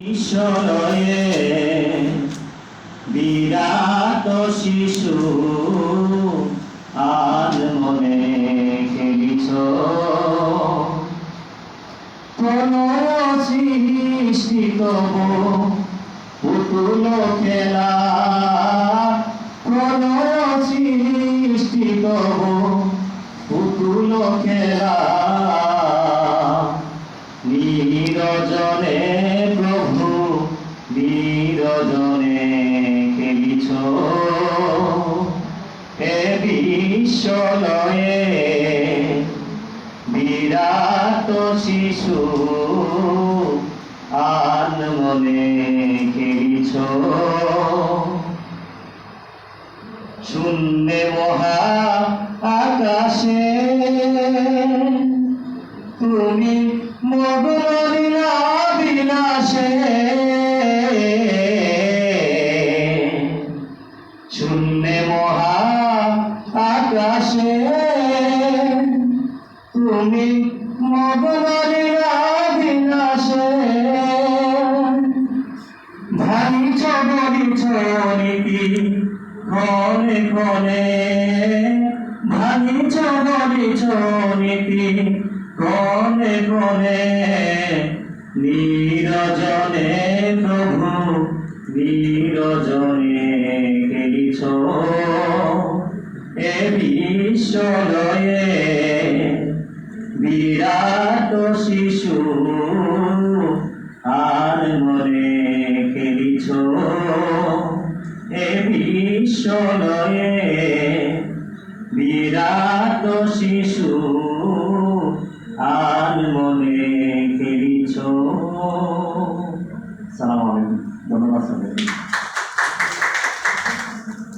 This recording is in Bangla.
ঈশ্বরয়ে বিরাট শিশু আজ মনে খেলিছ প্রণয় সৃষ্টি তব পুতুল খেলা প্রণয় সৃষ্টি তব পুতুল খেলা নিরজনে প্রভু নিরজনে খেলিছ এ বিশ্বলয়ে বিরাট শিশু আনমনে খেলিছ শূন্যে মহা আকাশে তুমি মগ্ন বিলাসে শূন্যে মহা আকাশে তুমি মগ্ন বিলাসে ভাঙিছ গড়িছ নীতি ক্ষণে ক্ষণে ভাঙিছ গড়িছ নীতি ক্ষণে ক্ষণে নিরজনে প্রভু নিরজনে খেলিছ এ বিশ্বলয়ে বিরাট শিশু আর মনে খেলিছ এ বিশ্বলয়ে বিরাট শিশু আর মনে খেলিছ। সালাম আলাইকুম, ধন্যবাদ।